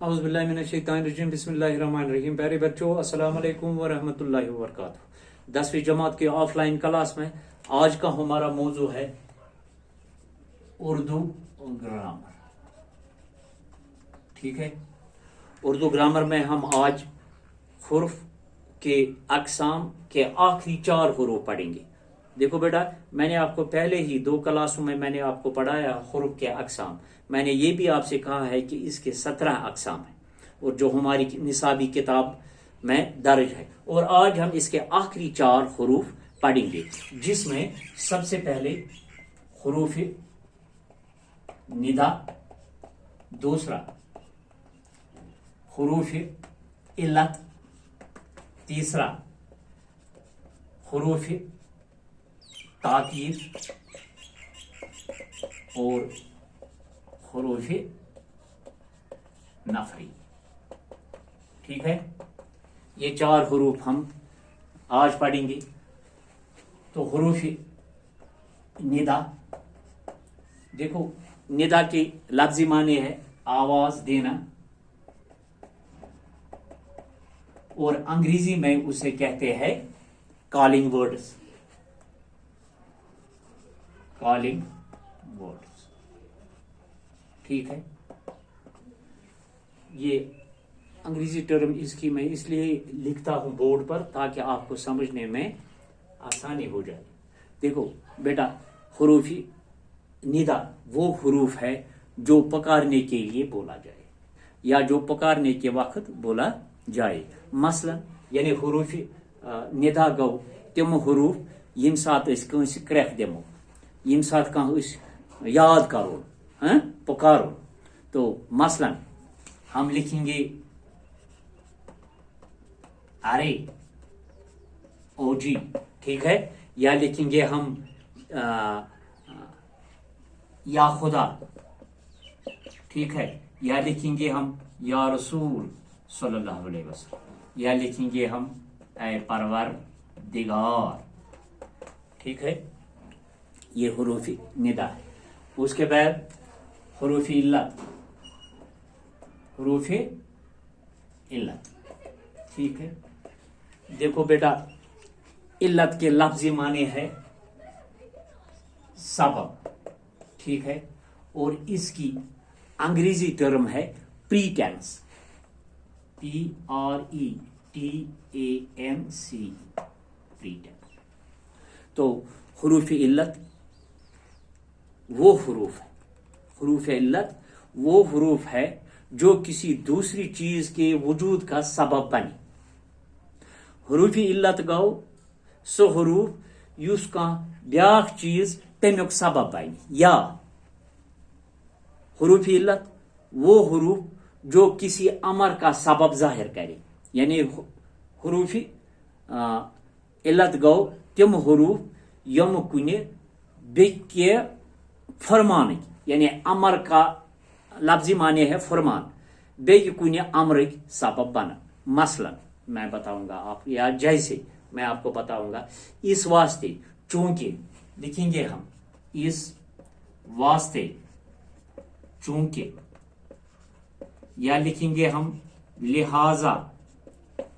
औज़ुबिल्लाहिमिनश्शैतानिर्रजीम बिस्मिल्लाहिर्रहमानिर्रहीम। प्यारे बच्चों, अस्सलाम वालेकुम व रहमतुल्लाहि व बरकातुहू। 10वीं जमात के ऑफलाइन क्लास में आज का हमारा मौजू है उर्दू ग्रामर। ठीक है, उर्दू ग्रामर में हम आज हुर्फ के अक़साम के आखिरी 4 हुरूफ पढ़ेंगे। देखो बेटा, मैंने आपको पहले ही 2 क्लासों में मैंने आपको पढ़ाया हुर्फ के अक़साम। मैंने ये भी आपसे कहा है कि इसके 17 अक़साम हैं और जो हमारी निसाबी किताब में दर्ज है। और आज हम इसके आखिरी 4 हुरूफ पढ़ेंगे, जिसमें सबसे पहले हुरूफ निदा, दूसरा हुरूफ इल्लत, तीसरा हुरूफ ताकीद और हुरूफ नफरी। ठीक है, ये 4 हुरूफ हम आज पढ़ेंगे। तो हुरूफ निदा, देखो निदा के लफ्जी माने है आवाज देना, और अंग्रेजी में उसे कहते हैं कॉलिंग वर्ड्स। कॉलिंग वर्ड्स, ठीक है। ये अंग्रेजी टर्म इसकी मैं इसलिए लिखता हूं बोर्ड पर ताकि आपको समझने में आसानी हो जाए। देखो बेटा, हुरूफी निदा वो हुरूफ है जो पुकारने के लिए बोला जाए या जो पुकारने के वक्त बोला जाए। मसलन यानी हुरूफी निदा गो तम हुरूफ यम सात कंस क्रख दिमो, यम सात कह याद करो, पुकारो। तो मसलन हम लिखेंगे अरे ओ जी, ठीक है, या लिखेंगे हम या खुदा, ठीक है, या लिखेंगे हम या रसूल सल्लल्लाहु अलैहि वसल्लम, या लिखेंगे हम ऐ परवरदिगार। ठीक है, ये हुरूफी निदा है। उसके बाद हुरूफी इल्लत, हुरूफी इल्लत, ठीक है। देखो बेटा, इल्लत के लफ्जी माने है सबब, ठीक है, और इसकी अंग्रेजी टर्म है प्रीटेंस, PRETANC, प्रीटेंस। तो हुरूफ इल्लत वो हुरूफ है, हुरूफ इल्लत वो हुरूफ है जो किसी दूसरी चीज के वजूद का सबब बने। हुरूफ इल्लत गो सो हुरूफ युस का ब्याख चीज तमुक सबब बने, या हुरूफ इल्लत वो हुरूफ जो किसी अमर का सबब जाहिर करे। यानी हुरूफ इल्लत गो तम हुरूफ यम कुने बेके फरमान, यानी अमर का लफ्जी माने है फरमान, बे कुने अमर सबब बना। मसलन मैं बताऊंगा आप, या जैसे मैं आपको बताऊंगा, इस वास्ते चूंकि लिखेंगे हम, इस वास्ते चूंकि, या लिखेंगे हम लिहाजा,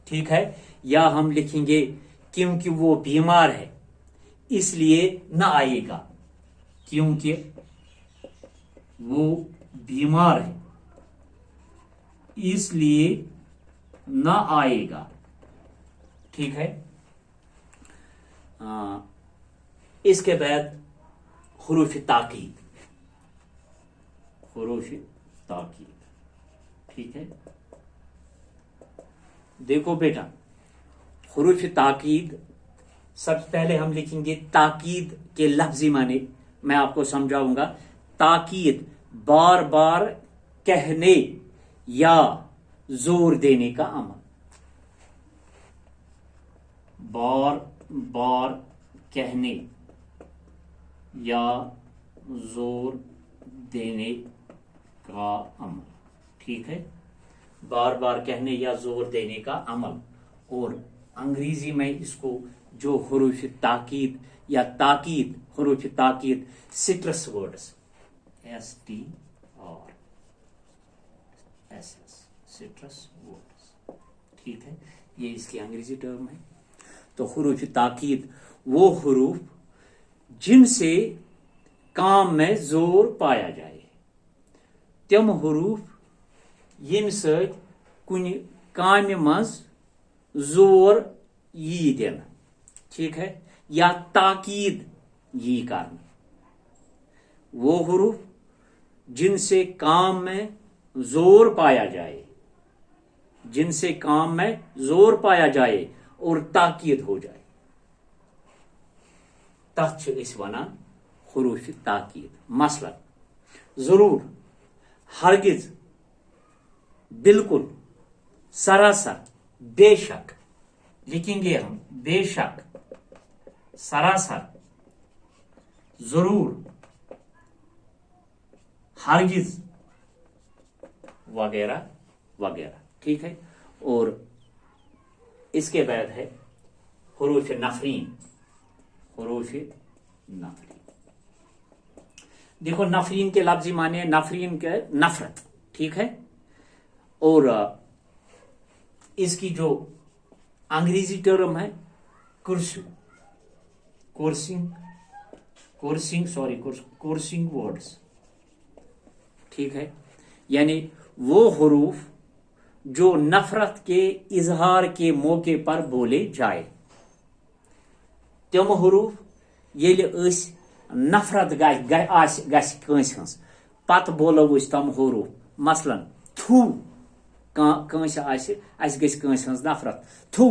ठीक है, या हम लिखेंगे क्योंकि वो बीमार है इसलिए न आएगा, क्योंकि वो बीमार है इसलिए न आएगा। ठीक है, इसके बाद हुरूफ ताकीद, हुरूफ ताकीद, ठीक है। देखो बेटा, हुरूफ ताकीद सबसे पहले हम लिखेंगे ताकीद के लफ्जी माने मैं आपको समझाऊंगा। ताकीद बार बार कहने या जोर देने का अमल, बार बार कहने या जोर देने का अमल, ठीक है, बार बार कहने या जोर देने का अमल। और अंग्रेजी में इसको जो हुरूफ ताकीद या ताकीद, हुरूफ ताकीद स्ट्रेस वर्ड्स, STRSS, سٹرس ورڈز. ٹھیک ہے, یہ اس کی انگریزی ٹرم ہے. تو حروف تاکید وہ حروف جن سے کام میں زور پایا جائے, تم حروف یم ست کن کام مز زور یی دن. ٹھیک ہے, یا تاکید یی کرنا. وہ حروف جن سے کام میں زور پایا جائے, جن سے کام میں زور پایا جائے اور تاکید ہو جائے, تتھ اس ونان حروف تاکید. مثلا ضرور, ہرگز, بالکل, سراسر, بے شک. لکھیں گے ہم بے شک, سراسر, ضرور, ہرگز, وغیرہ وغیرہ. ٹھیک ہے. اور اس کے بعد ہے حروف نفرین. حروف نفرین, دیکھو نفرین کے لفظی معنی ہے نفرین کے نفرت. ٹھیک ہے. اور اس کی جو انگریزی ٹرم ہے کرسنگ, کورسنگ ورڈز. ٹھیک ہے, یعنی وہ حروف جو نفرت کے اظہار کے موقع پر بولے جائے. تم حروف یل اس نفرت گژھِ کٲنٛسہِ ہٕنٛز پتہٕ بولو أسۍ تم حروف. مثلاً تھو, کٲنٛسہِ آسہِ, اَسہِ گژھِ کٲنٛسہِ ہٕنٛز نفرت. تھو,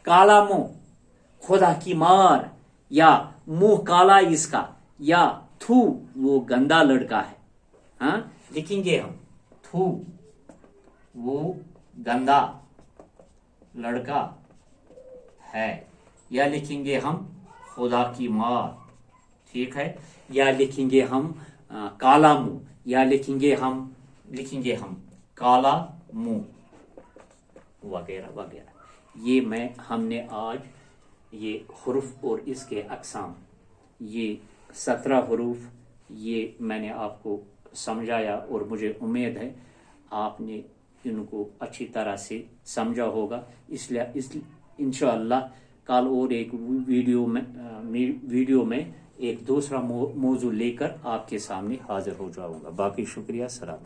کالا منہ, خدا کی مار, یا منہ کالا اس کا, یا تھو وہ گندا لڑکا ہے. ہاں, لکھیں گے ہم تھو وہ گندا لڑکا ہے, یا لکھیں گے ہم خدا کی مار. ٹھیک ہے. یا لکھیں گے ہم کالا منہ, یا لکھیں گے ہم کالا منہ, وغیرہ وغیرہ. یہ ہم نے آج یہ حروف اور اس کے اقسام, یہ 17 حروف, یہ میں نے آپ کو سمجھایا, اور مجھے امید ہے آپ نے ان کو اچھی طرح سے سمجھا ہوگا. اس لیے انشاءاللہ کل اور ایک ویڈیو میں ایک دوسرا موضوع لے کر آپ کے سامنے حاضر ہو جاؤں گا. باقی شکریہ. سلام.